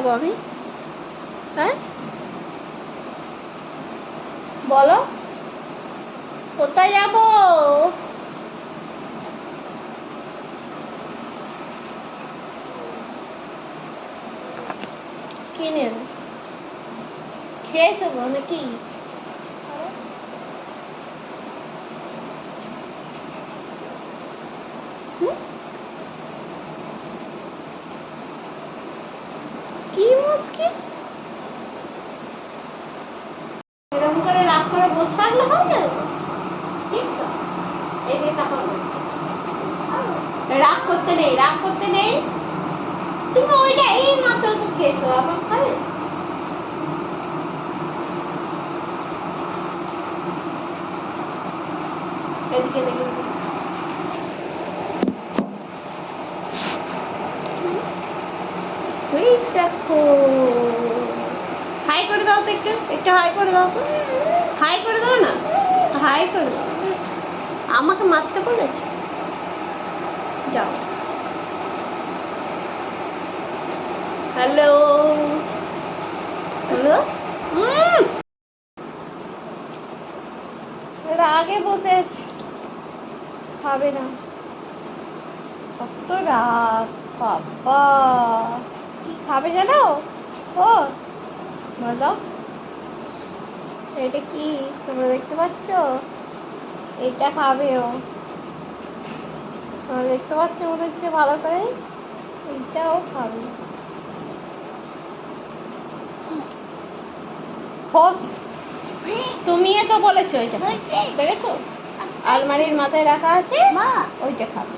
যাবো আমি? হ্যাঁ বলো, কোথায় যাবো? কি নেবে? খেয়েছো গো নাকি? কি মুশকিল, এরকম করে রাগ করে বসে থাকলে হবে? ঠিক তো, এই যে রাগ করতে নেই, রাগ করতে নেই। তুমি ওইটা এই মাত্র তো খেয়েছো, আবার খাবে? এদিকে দেখো, এই দেখো, হাই করে দাও তো, একটু একটু হাই করে দাও তো, হাই করে দাও না, হাই করে দাও। আমাকে মারতে বলেছে? যাও। হ্যালো হ্যালো, রাগে বসে আছে, খাবে না, কত রাগ, বাবা। কি খাবে জানো? ও বলো, এটা কি তোমরা দেখতে পাচ্ছ? এটা খাবে ও, তোমরা দেখতে পাচ্ছ মনে হচ্ছে ভালো করে, এইটাও খাবে। হোক, তুমিও তো বলেছো এটা দেখেছো, আলমারির মাথায় রাখা আছে, ওইটা খাবে।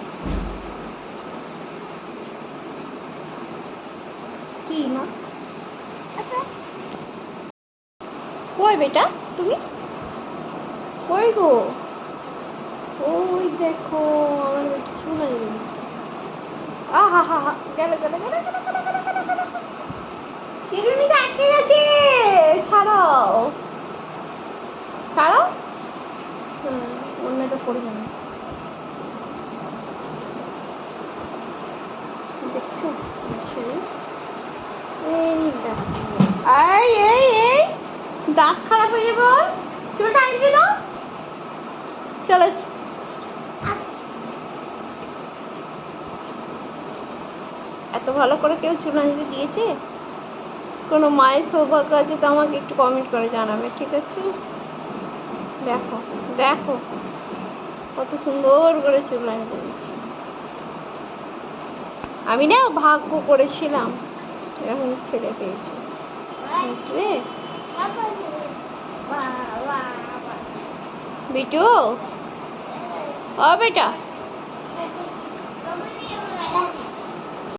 কি মা? কই বেটা তুমি, কই গো? ওই দেখো আমার বেটা চলে গেছে। আহা হা হা, গেল গেল গেল গেল গেল গেল গেল গেল। চিরুনিটা আটকে গেছে, ছাড়াও ছাড়াও। অন্যটা পড়ে যাবে, দেখছো? এই দেখো, এই এই এই দাঁত খারাপ হয়ে যাবে ওর, চুলটা আনবি না, চলে এসো। এত ভালো করে কেউ চুল আনতে দিয়েছে? কোনো মায়ের সৌভাগ্য আছে তো আমাকে একটু কমেন্ট করে জানাবে, ঠিক আছে? দেখো দেখো কত সুন্দর করে চুল আনতে দিয়েছে। আমি না ভাগ্য করেছিলাম এরকম ছেলে পেয়েছি, বুঝলে? বিটু, ও বেটা,